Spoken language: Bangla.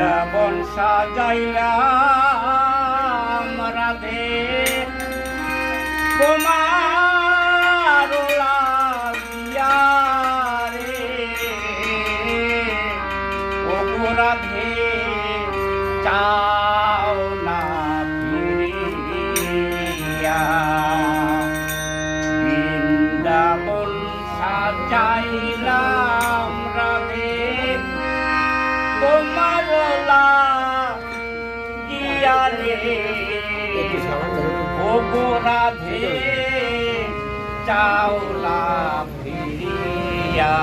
বৃন্দাবন সাজাইলাম রাধে তোমার লাগিয়া রে ও রাধে চাও না ফিরিয়া বৃন্দাবন সাজাইলাম রাধে তোমার লাগিয়া রে ও রাধে চাও না ফিরিয়া।